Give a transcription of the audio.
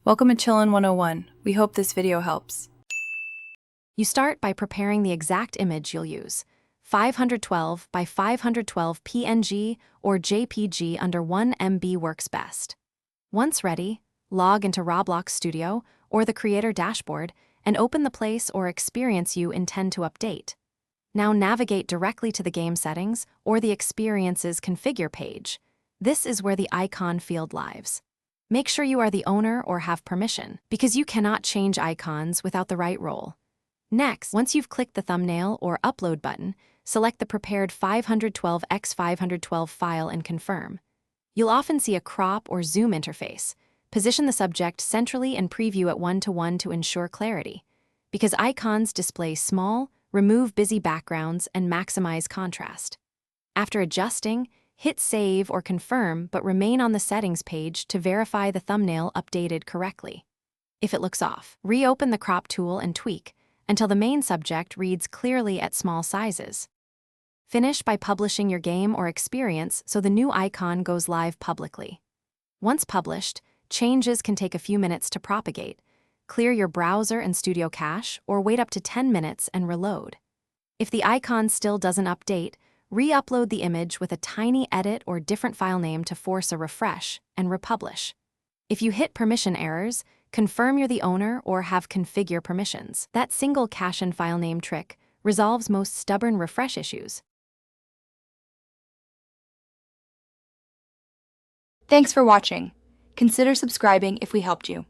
Welcome to Chillin' 101. We hope this video helps. You start by preparing the exact image you'll use. 512 by 512 PNG or JPG under 1 MB works best. Once ready, log into Roblox Studio or the Creator dashboard and open the place or experience you intend to update. Now navigate directly to the game settings or the Experiences Configure page. This is where the icon field lives. Make sure you are the owner or have permission, because you cannot change icons without the right role. Next, once you've clicked the thumbnail or upload button, select the prepared 512x512 file and confirm. You'll often see a crop or zoom interface. Position the subject centrally and preview at 1:1 to ensure clarity. Because icons display small, remove busy backgrounds and maximize contrast. After adjusting, hit Save or Confirm, but remain on the Settings page to verify the thumbnail updated correctly. If it looks off, reopen the Crop tool and tweak until the main subject reads clearly at small sizes. Finish by publishing your game or experience so the new icon goes live publicly. Once published, changes can take a few minutes to propagate. Clear your browser and Studio Cache or wait up to 10 minutes and reload. If the icon still doesn't update, re-upload the image with a tiny edit or different file name to force a refresh and republish. If you hit permission errors, confirm you're the owner or have configure permissions. That single cache and file name trick resolves most stubborn refresh issues. Thanks for watching. Consider subscribing if we helped you.